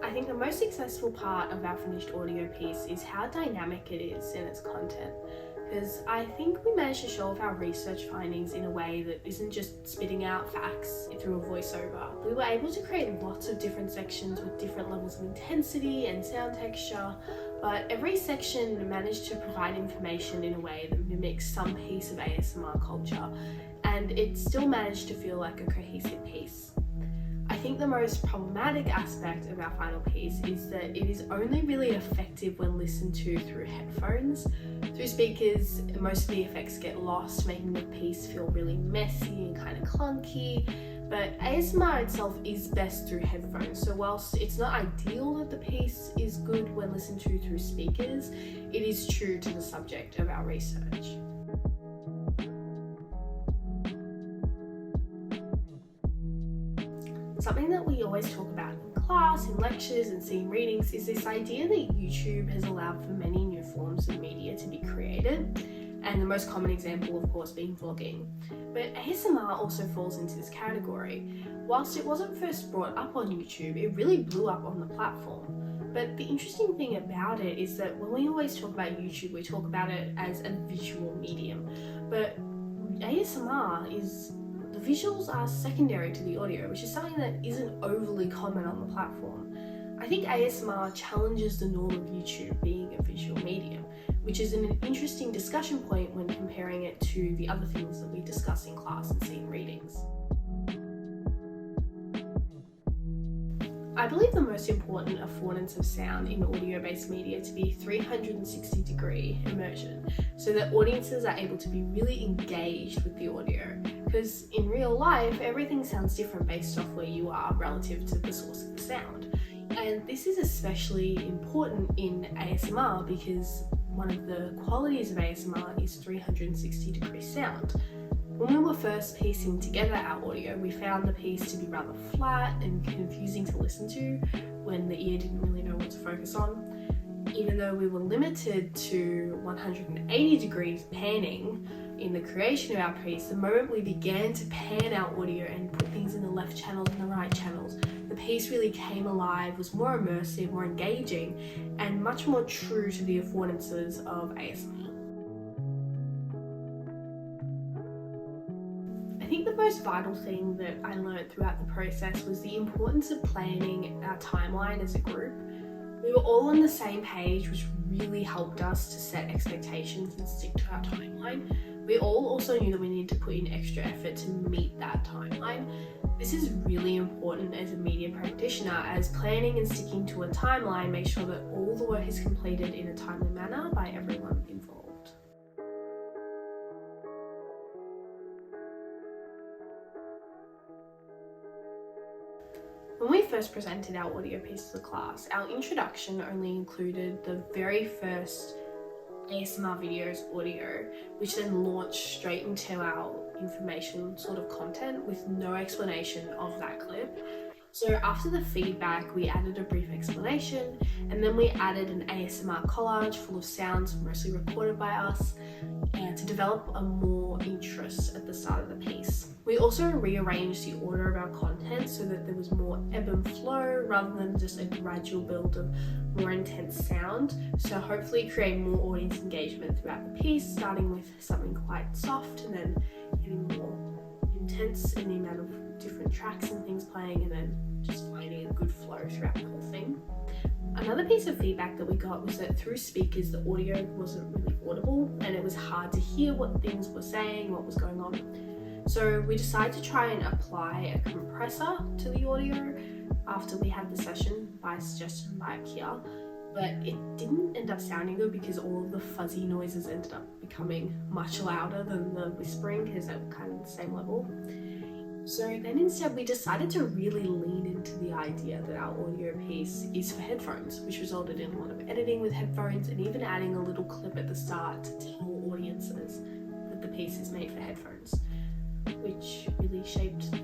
I think the most successful part of our finished audio piece is how dynamic it is in its content, because I think we managed to show off our research findings in a way that isn't just spitting out facts through a voiceover. We were able to create lots of different sections with different levels of intensity and sound texture, but every section managed to provide information in a way that mimics some piece of ASMR culture, and it still managed to feel like a cohesive piece. I think the most problematic aspect of our final piece is that it is only really effective when listened to through headphones. Through speakers, most of the effects get lost, making the piece feel really messy and kind of clunky. But ASMR itself is best through headphones, so whilst it's not ideal that the piece is good when listened to through speakers, it is true to the subject of our research. Something that we always talk about in class, in lectures and scene readings is this idea that YouTube has allowed for many new forms of media to be created, and the most common example of course being vlogging. But ASMR also falls into this category. Whilst it wasn't first brought up on YouTube, it really blew up on the platform. But the interesting thing about it is that when we always talk about YouTube, we talk about it as a visual medium, but ASMR is the visuals are secondary to the audio, which is something that isn't overly common on the platform. I think ASMR challenges the norm of YouTube being a visual medium, which is an interesting discussion point when comparing it to the other things that we discuss in class and scene readings. I believe the most important affordance of sound in audio-based media to be 360-degree immersion, so that audiences are able to be really engaged with the audio. Because in real life, everything sounds different based off where you are relative to the source of the sound. And this is especially important in ASMR because one of the qualities of ASMR is 360-degree sound. When we were first piecing together our audio, we found the piece to be rather flat and confusing to listen to when the ear didn't really know what to focus on. Even though we were limited to 180 degrees panning in the creation of our piece, the moment we began to pan our audio and put things in the left channels and the right channels, the piece really came alive, was more immersive, more engaging, and much more true to the affordances of ASMR. I think the most vital thing that I learned throughout the process was the importance of planning our timeline as a group. We were all on the same page, which really helped us to set expectations and stick to our timeline. We all also knew that we needed to put in extra effort to meet that timeline. This is really important as a media practitioner, as planning and sticking to a timeline makes sure that all the work is completed in a timely manner by everyone involved. When we first presented our audio piece to the class, our introduction only included the very first ASMR videos audio, which then launched straight into our information sort of content with no explanation of that clip. So after the feedback, we added a brief explanation, and then we added an ASMR collage full of sounds mostly recorded by us, to develop a more interest at the start of the piece. We also rearranged the order of our content so that there was more ebb and flow rather than just a gradual build of more intense sound, so hopefully create more audience engagement throughout the piece, starting with something quite soft and then getting more intense in the amount of different tracks and things playing, and then just finding a good flow throughout the whole thing. Another piece of feedback that we got was that through speakers the audio wasn't really audible and it was hard to hear what things were saying, what was going on. So we decided to try and apply a compressor to the audio after we had the session by suggestion by Kia, but it didn't end up sounding good because all of the fuzzy noises ended up becoming much louder than the whispering because they were kind of the same level. So then instead we decided to really lean into the idea that our audio piece is for headphones, which resulted in a lot of editing with headphones and even adding a little clip at the start to tell audiences that the piece is made for headphones, which really shaped the